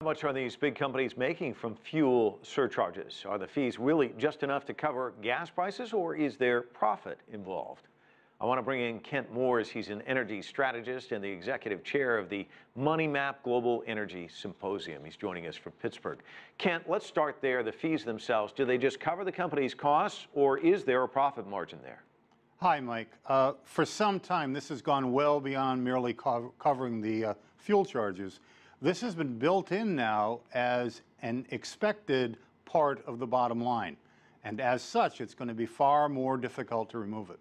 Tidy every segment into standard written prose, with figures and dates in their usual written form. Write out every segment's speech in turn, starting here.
How much are these big companies making from fuel surcharges? Are the fees really just enough to cover gas prices, or is there profit involved? I want to bring in Kent Moores. He's an energy strategist and the executive chair of the Money Map Global Energy Symposium. He's joining us from Pittsburgh. Kent, let's start there. The fees themselves, do they just cover the company's costs, or is there a profit margin there? Hi, Mike. For some time, this has gone well beyond merely covering the fuel charges. This has been built in now as an expected part of the bottom line. And as such, it's going to be far more difficult to remove it.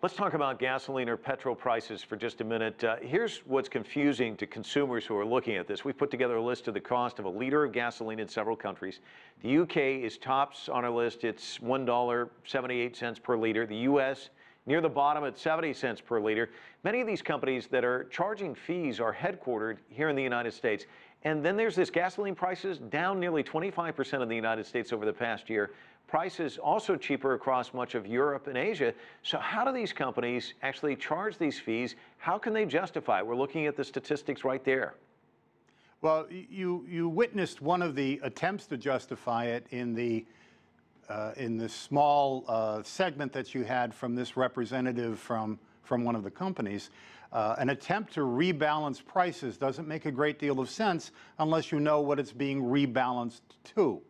Let's talk about gasoline or petrol prices for just a minute. Here's what's confusing to consumers who are looking at this. We put together a list of the cost of a liter of gasoline in several countries. The UK is tops on our list. It's $1.78 per liter. The US near the bottom at 70 cents per liter. Many of these companies that are charging fees are headquartered here in the United States. And then there's this gasoline prices down nearly 25% in the United States over the past year. Prices also cheaper across much of Europe and Asia. So how do these companies actually charge these fees? How can they justify it? We're looking at the statistics right there. Well, you witnessed one of the attempts to justify it in the small segment that you had from this representative from one of the companies. An attempt to rebalance prices doesn't make a great deal of sense unless you know what it's being rebalanced to.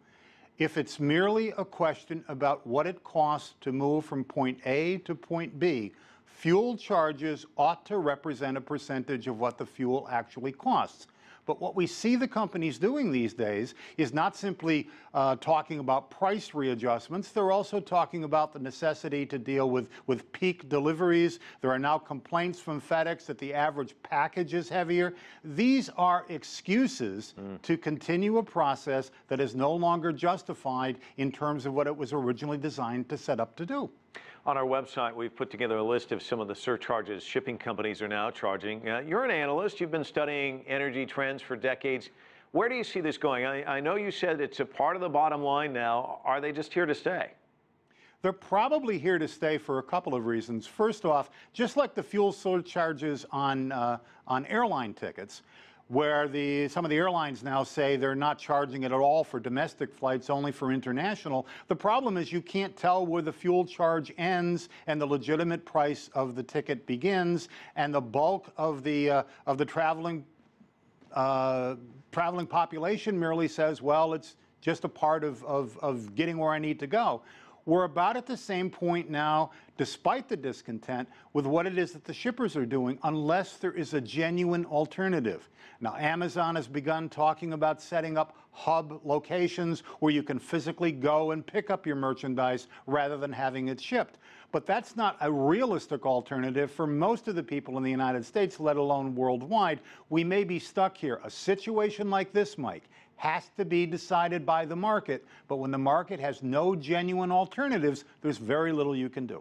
If it's merely a question about what it costs to move from point A to point B, fuel charges ought to represent a percentage of what the fuel actually costs. But what we see the companies doing these days is not simply talking about price readjustments. They're also talking about the necessity to deal with peak deliveries. There are now complaints from FedEx that the average package is heavier. These are excuses to continue a process that is no longer justified in terms of what it was originally designed to set up to do. On our website, we've put together a list of some of the surcharges shipping companies are now charging. You're an analyst. You've been studying energy trends for decades. Where do you see this going? I know you said it's a part of the bottom line now. Are they just here to stay? They're probably here to stay for a couple of reasons. First off, just like the fuel surcharges on airline tickets, where some of the airlines now say they're not charging it at all for domestic flights, only for international. The problem is you can't tell where the fuel charge ends and the legitimate price of the ticket begins, and the bulk of the traveling population merely says, well, it's just a part of getting where I need to go. We're about at the same point now, despite the discontent, with what it is that the shippers are doing, unless there is a genuine alternative. Now, Amazon has begun talking about setting up hub locations where you can physically go and pick up your merchandise rather than having it shipped. But that's not a realistic alternative for most of the people in the United States, let alone worldwide. We may be stuck here. A situation like this, Mike, has to be decided by the market, but when the market has no genuine alternatives, there's very little you can do.